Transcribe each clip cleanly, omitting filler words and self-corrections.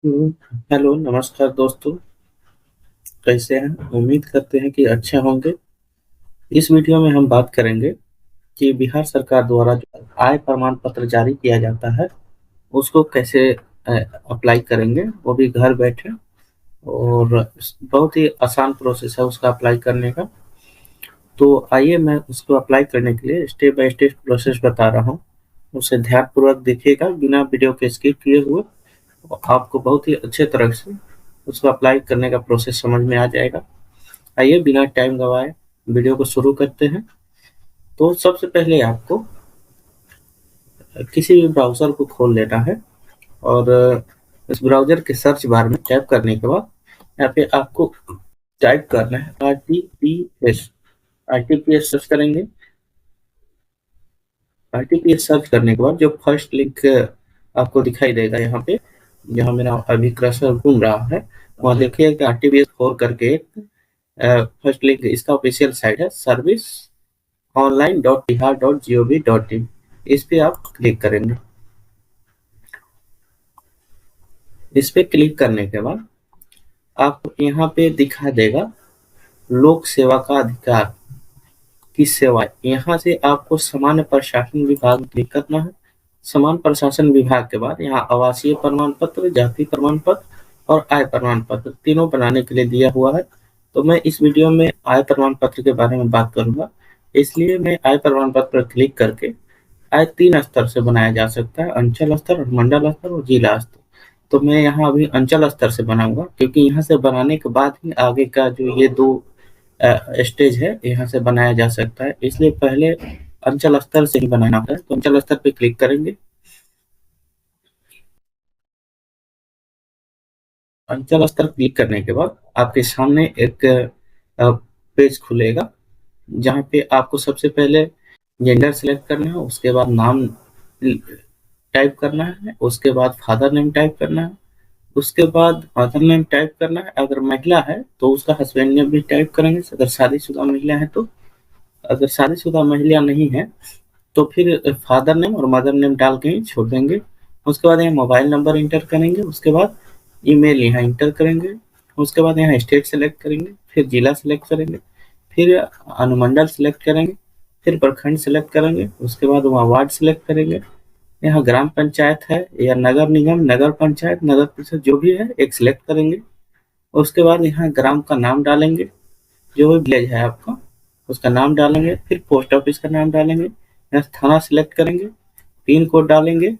Hello, नमस्कार दोस्तों। कैसे हैं? उम्मीद करते हैं कि अच्छे होंगे। इस वीडियो में हम बात करेंगे कि बिहार सरकार द्वारा जो आय प्रमाण पत्र जारी किया जाता है, उसको कैसे अप्लाई करेंगे, वो भी घर बैठे। और बहुत ही आसान प्रोसेस है उसका अप्लाई करने का। तो आइए मैं उसको अप्लाई करने के लिए स्टेप बाय स्टेप प्रोसेस बता रहा हूँ। उसे ध्यानपूर्वक देखिएगा, बिना वीडियो के स्किप किए हुए। आपको बहुत ही अच्छे तरह से उसको अप्लाई करने का प्रोसेस समझ में आ जाएगा। आइए बिना टाइम गवाए वीडियो को शुरू करते हैं। तो सबसे पहले आपको किसी भी ब्राउज़र को खोल लेना है और इस ब्राउज़र के सर्च बार में टैप करने के बाद यहाँ पे आपको टाइप करना है आरटीपीएस। आरटीपीएस सर्च करेंगे। आरटीपीएस सर्च करने के बाद जो फर्स्ट लिंक आपको दिखाई देगा यहाँ पे, जहाँ मेरा अभी कर्सर घूम रहा है, वहाँ देखिए कि आरटीपीएस 4 करके एक फर्स्ट लिंक इसका ऑफिशियल साइट है, सर्विस online.bihar.gov.in। इस पे आप क्लिक करेंगे। इस पे क्लिक करने के बाद आपको यहाँ पे दिखा देगा लोक सेवा का अधिकार की सेवाएं। यहाँ से आपको सामान्य प्रशासन विभाग क्लिक करना है। सामान्य प्रशासन विभाग के बाद यहाँ आवासीय प्रमाण पत्र, जाति प्रमाण पत्र और आय प्रमाण पत्र तीनों बनाने के लिए दिया हुआ है। तो मैं इस वीडियो में आय प्रमाण पत्र के बारे में बात करूंगा, इसलिए मैं आय प्रमाण पत्र पर क्लिक करके आय 3 स्तर से बनाया जा सकता है, अंचल स्तर और मंडल स्तर और जिला स्तर। तो मैं यहाँ अभी अंचल स्तर से बनाऊंगा, क्योंकि यहाँ से बनाने के बाद ही आगे का जो ये 2 स्टेज है यहाँ से बनाया जा सकता है, इसलिए पहले अंचल स्तर से ही बनाना है। तो अंचल स्तर पे क्लिक करेंगे। अंचल स्तर क्लिक करने के बाद आपके सामने एक पेज खुलेगा, जहाँ पे आपको सबसे पहले जेंडर सेलेक्ट करना है, उसके बाद नाम टाइप करना है, उसके बाद फादर नेम टाइप करना है, उसके बाद फादर नेम टाइप करना है। अगर महिला है तो उसका हस्बैंड नेम भी टाइप करेंगे, अगर शादीशुदा महिला है तो। अगर शादीशुदा महिला नहीं है तो फिर फादर नेम और मदर नेम डाल के ही छोड़ देंगे। उसके बाद यहाँ मोबाइल नंबर इंटर करेंगे, उसके बाद ईमेल यहाँ इंटर करेंगे, उसके बाद यहाँ स्टेट सेलेक्ट करेंगे, फिर जिला सेलेक्ट करेंगे, फिर अनुमंडल सेलेक्ट करेंगे, फिर प्रखंड सेलेक्ट करेंगे, उसके बाद वहाँ वार्ड सेलेक्ट करेंगे। यहाँ ग्राम पंचायत है या नगर निगम, नगर पंचायत, नगर परिषद जो भी है एक सिलेक्ट करेंगे। उसके बाद यहाँ ग्राम का नाम डालेंगे, जो भी विलेज है आपका उसका नाम डालेंगे, फिर पोस्ट ऑफिस का नाम डालेंगे, यहाँ थाना सिलेक्ट करेंगे, पिन कोड डालेंगे।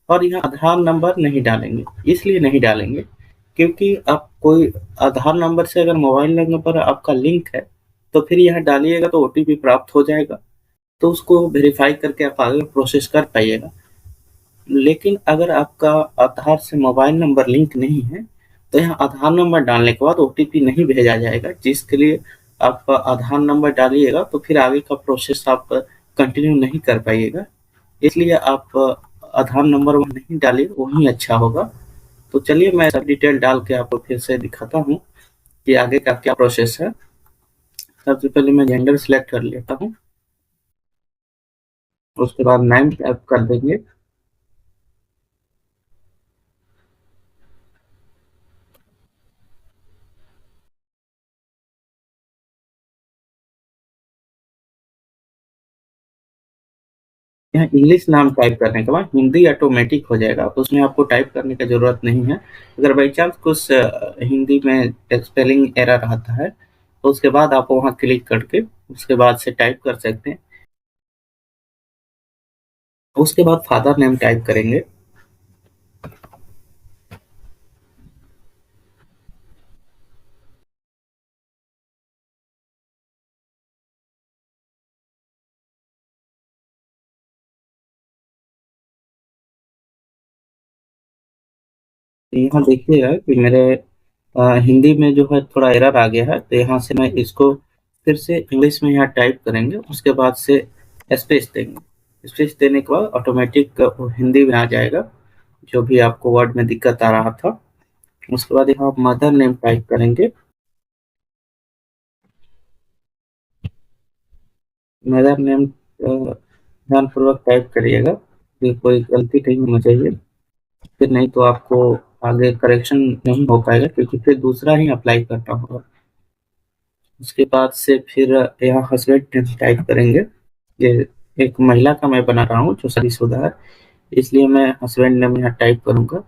और यहाँ आधार नंबर नहीं डालेंगे। इसलिए नहीं डालेंगे क्योंकि आप कोई आधार नंबर से अगर मोबाइल नंबर आपका लिंक है तो फिर यहाँ डालिएगा तो ओटीपी प्राप्त हो जाएगा, तो उसको वेरीफाई करके आप आगे प्रोसेस कर पाइएगा। लेकिन अगर आपका आधार से मोबाइल नंबर लिंक नहीं है तो यहाँ आधार नंबर डालने के बाद ओटीपी नहीं भेजा जाएगा, जिसके लिए आप आधार नंबर डालिएगा तो फिर आगे का प्रोसेस आप कंटिन्यू नहीं कर पाइएगा। इसलिए आप आधार नंबर वहाँ नहीं डालिए, वही अच्छा होगा। तो चलिए मैं सब डिटेल डाल के आपको फिर से दिखाता हूँ कि आगे का क्या प्रोसेस है। सबसे पहले मैं जेंडर सिलेक्ट कर लेता हूँ, उसके बाद नाम टाइप कर देंगे। यहाँ इंग्लिश नाम टाइप करने के बाद हिंदी ऑटोमेटिक हो जाएगा, तो उसमें आपको टाइप करने की ज़रूरत नहीं है। अगर बाई चांस कुछ हिंदी में स्पेलिंग एरर आता है तो उसके बाद आप वहाँ क्लिक करके उसके बाद से टाइप कर सकते हैं। उसके बाद फादर नेम टाइप करेंगे। यहाँ देखिएगा कि मेरे हिंदी में जो है थोड़ा एरर आ गया है, तो यहाँ से मैं इसको फिर से इंग्लिश में यहाँ टाइप करेंगे, उसके बाद से स्पेस देंगे। स्पेस देने के बाद ऑटोमेटिक हिंदी में आ जाएगा जो भी आपको वर्ड में दिक्कत आ रहा था। उसके बाद यहाँ आप मदर नेम टाइप करेंगे। मदर नेम ध्यानपूर्वक टाइप करिएगा कि कोई गलती नहीं होना चाहिए, फिर नहीं तो आपको आगे करेक्शन नहीं हो पाएगा, क्योंकि फिर दूसरा ही अप्लाई करना होगा। उसके बाद से फिर यहाँ हस्बैंड टाइप करेंगे। ये एक महिला का मैं बना रहा हूँ जो शादीशुदा है, इसलिए मैं हस्बैंड नेम यहाँ टाइप करूंगा।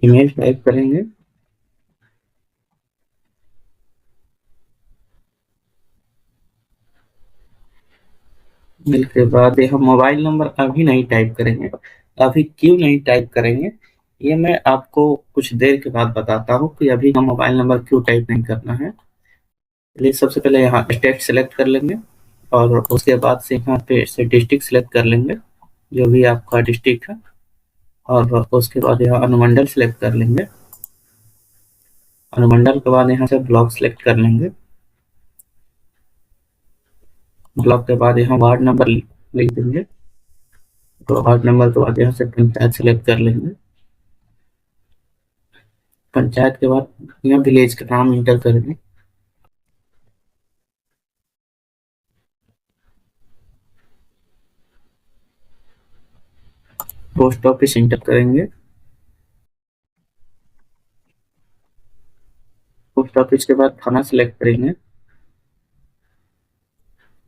ईमेल टाइप करेंगे। ईमेल के बाद यहाँ मोबाइल नंबर अभी नहीं टाइप करेंगे। अभी क्यों नहीं टाइप करेंगे, ये मैं आपको कुछ देर के बाद बताता हूँ कि अभी हम मोबाइल नंबर क्यों टाइप नहीं करना है। चलिए सबसे पहले यहाँ स्टेट सेलेक्ट कर लेंगे, और उसके बाद से यहाँ पे से डिस्ट्रिक्ट सेलेक्ट कर लेंगे, जो भी आपका डिस्ट्रिक्ट है। और उसके बाद यहाँ अनुमंडल सेलेक्ट कर लेंगे। अनुमंडल के बाद यहाँ से ब्लॉक सेलेक्ट कर लेंगे। ब्लॉक के बाद यहाँ वार्ड नंबर लिख देंगे। तो वार्ड नंबर के बाद यहाँ से पंचायत सेलेक्ट कर लेंगे। पंचायत के बाद यहाँ विलेज का नाम इंटर करेंगे। पोस्ट ऑफिस इंटर करेंगे। पोस्ट ऑफिस के बाद थाना सेलेक्ट करेंगे।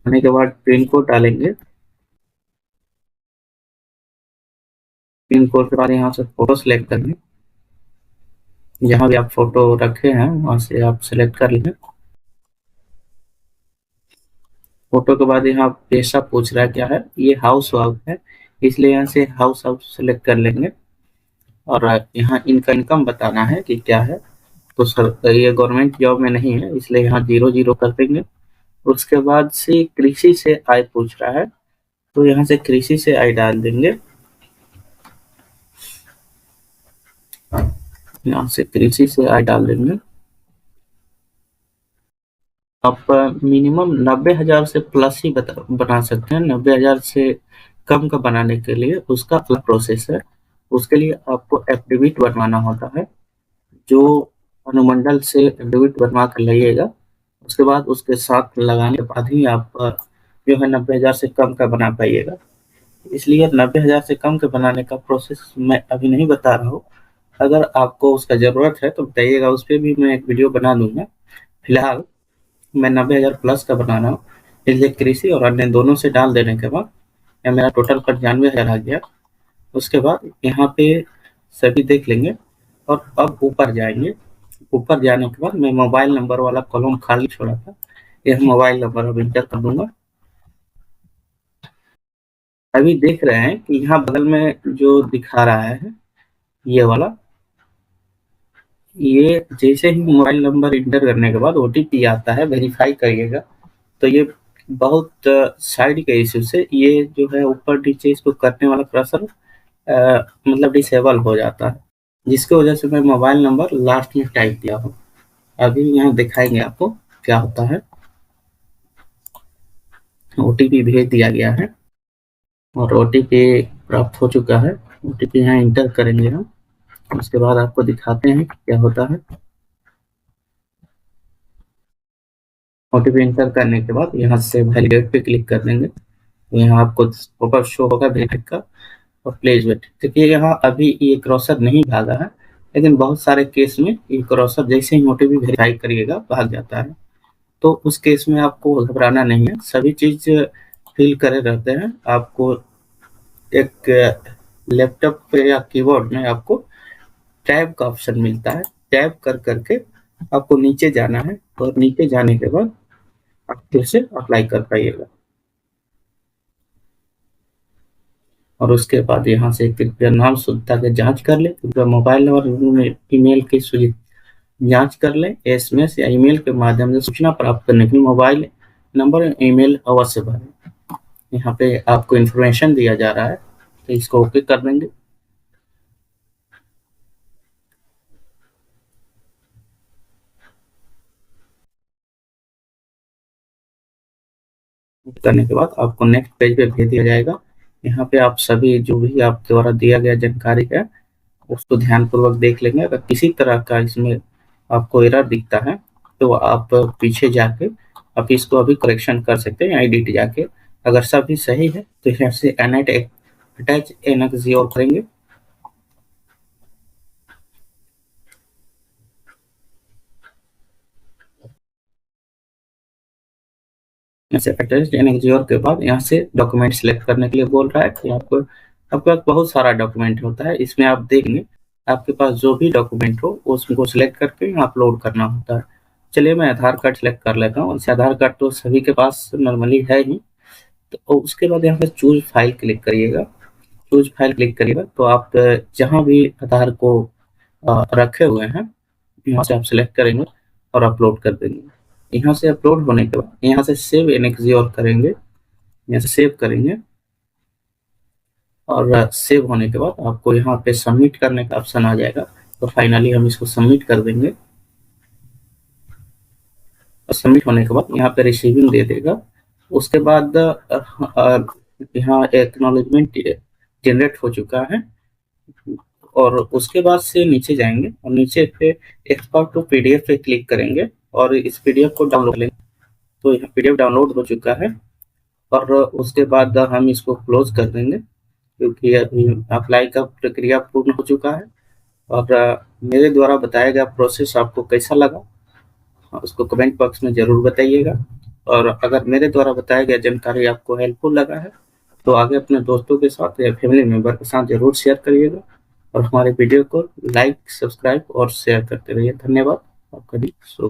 थाने के बाद पिन कोड डालेंगे। पिन कोड के बाद यहाँ से फोटो सेलेक्ट करेंगे। जहाँ भी आप फोटो रखे हैं वहां से आप सेलेक्ट कर लेंगे। फोटो के बाद यहाँ पेशा पूछ रहा है क्या है, ये हाउस वाइफ है, इसलिए यहाँ से हाउस वाइफ सेलेक्ट कर लेंगे। और यहाँ इनका इनकम बताना है कि क्या है। तो सर ये गवर्नमेंट जॉब में नहीं है, इसलिए यहाँ 0 0 कर देंगे। उसके बाद से कृषि से आय पूछ रहा है, तो यहाँ से कृषि से आय डाल देंगे। यहाँ से कृषि से आय डाल देंगे। आप मिनिमम 90,000 से प्लस ही बना सकते हैं। 90,000 से कम का बनाने के लिए उसका अलग प्रोसेस है। उसके लिए आपको एफिडेविट बनवाना होता है, जो अनुमंडल से एफिडेविट बनवा कर लाइएगा। उसके बाद उसके साथ लगाने के बाद ही आप जो है 90,000 से कम का बना पाइएगा। इसलिए 90,000 से कम के बनाने का प्रोसेस मैं अभी नहीं बता रहा हूँ। अगर आपको उसका ज़रूरत है तो बताइएगा, उस पर भी मैं एक वीडियो बना दूंगा। फिलहाल मैं 90,000 प्लस का बना रहा हूँ, इसलिए कृषि और अन्य दोनों से डाल देने के बाद यह मेरा टोटल 95,000 आ गया। उसके बाद यहाँ पे सभी देख लेंगे, और अब ऊपर जाएंगे। ऊपर जाने के बाद मैं मोबाइल नंबर वाला कॉलम खाली छोड़ा था, यह मोबाइल नंबर अब इंटर कर दूंगा। अभी देख रहे हैं कि यहाँ बगल में जो दिखा रहा है ये वाला, ये जैसे ही मोबाइल नंबर इंटर करने के बाद ओटीपी आता है, वेरीफाई करिएगा। तो ये बहुत साइड के इश्यू से ये जो है ऊपर नीचे इसको करने वाला कर्सर मतलब डिसेबल हो जाता है, जिसकी वजह से मैं मोबाइल नंबर लास्ट में टाइप किया हूँ। अभी यहाँ दिखाएंगे आपको क्या होता है। ओटीपी भेज दिया गया है और ओटीपी प्राप्त हो चुका है। ओटीपी यहाँ इंटर करेंगे हम। उसके बाद आपको दिखाते हैं कि क्या होता है। ओटीपी इंटर करने के बाद यहाँ से वैलिडेट पे क्लिक कर देंगे। तो यहाँ आपको ऊपर शो होगा वेरिफाइड का और प्लेस वेट। देखिए यहाँ अभी ये क्रॉसर नहीं भागा है, लेकिन बहुत सारे केस में ये क्रॉसर जैसे ही ओटीपी वेरीफाई करिएगा भाग जाता है। तो उस केस में आपको घबराना नहीं है, सभी चीज फिल करे रहते हैं। आपको एक लैपटॉप पे या कीबोर्ड में आपको टैब का ऑप्शन मिलता है, टैब कर करके आपको नीचे जाना है, और नीचे जाने के बाद आप फिर से अप्लाई कर पाइएगा। और उसके बाद यहाँ से कृपया नाम शुद्धता की जांच कर ले, कृपया मोबाइल नंबर ईमेल की जांच कर लें। एसएमएस या ईमेल के माध्यम से सूचना प्राप्त करने के लिए मोबाइल नंबर ईमेल अवश्य भरें। यहाँ पे आपको इन्फॉर्मेशन दिया जा रहा है, तो इसको ओके कर देंगे। करने के बाद आपको नेक्स्ट पेज पे भेज दिया जाएगा। यहाँ पे आप सभी जो भी आपके द्वारा दिया गया जानकारी है उसको ध्यानपूर्वक देख लेंगे। अगर किसी तरह का इसमें आपको एरर दिखता है तो आप पीछे जाके आप इसको अभी करेक्शन कर सकते हैं एडिट जाके। अगर सभी सही है तो यहाँ से एनेट अटैच एनएक्स और करेंगे। ऐसे अटैच एनएक्स के बाद यहाँ से डॉक्यूमेंट सिलेक्ट करने के लिए बोल रहा है कि आपको आपके पास बहुत सारा डॉक्यूमेंट होता है। इसमें आप देखेंगे आपके पास जो भी डॉक्यूमेंट हो उसको सिलेक्ट करके अपलोड करना होता है। चलिए मैं आधार कार्ड सिलेक्ट कर लेता हूँ। वैसे आधार कार्ड तो सभी के पास नॉर्मली है ही। तो उसके बाद यहाँ पे चूज फाइल क्लिक करिएगा। चूज फाइल क्लिक करिएगा तो आप जहाँ भी आधार को रखे हुए हैं यहाँ से आप सिलेक्ट करेंगे और अपलोड कर देंगे। यहाँ से अपलोड होने के बाद यहाँ से सेव एनएक्स और करेंगे। यहाँ से सेव करेंगे और सेव होने के बाद आपको यहाँ पे सबमिट करने का ऑप्शन आ जाएगा। तो फाइनली हम इसको सबमिट कर देंगे और सबमिट होने के बाद यहाँ पे रिसीविंग दे देगा। उसके बाद यहाँ एक्नॉलेजमेंट जनरेट हो चुका है और उसके बाद से नीचे जाएंगे और नीचे पे एक्सपोर्ट टू पीडीएफ पे क्लिक करेंगे और इस पीडीएफ को डाउनलोड लेंगे। तो यहाँ पीडीएफ डाउनलोड हो चुका है और उसके बाद हम इसको क्लोज कर देंगे क्योंकि अभी अप्लाई का प्रक्रिया पूर्ण हो चुका है। और मेरे द्वारा बताया गया प्रोसेस आपको कैसा लगा उसको कमेंट बॉक्स में ज़रूर बताइएगा। और अगर मेरे द्वारा बताया गया जानकारी आपको हेल्पफुल लगा है तो आगे अपने दोस्तों के साथ या फैमिली मेम्बर के साथ ज़रूर शेयर करिएगा और हमारे वीडियो को लाइक, सब्सक्राइब और शेयर करते रहिए। धन्यवाद। आपका दिन शुभ।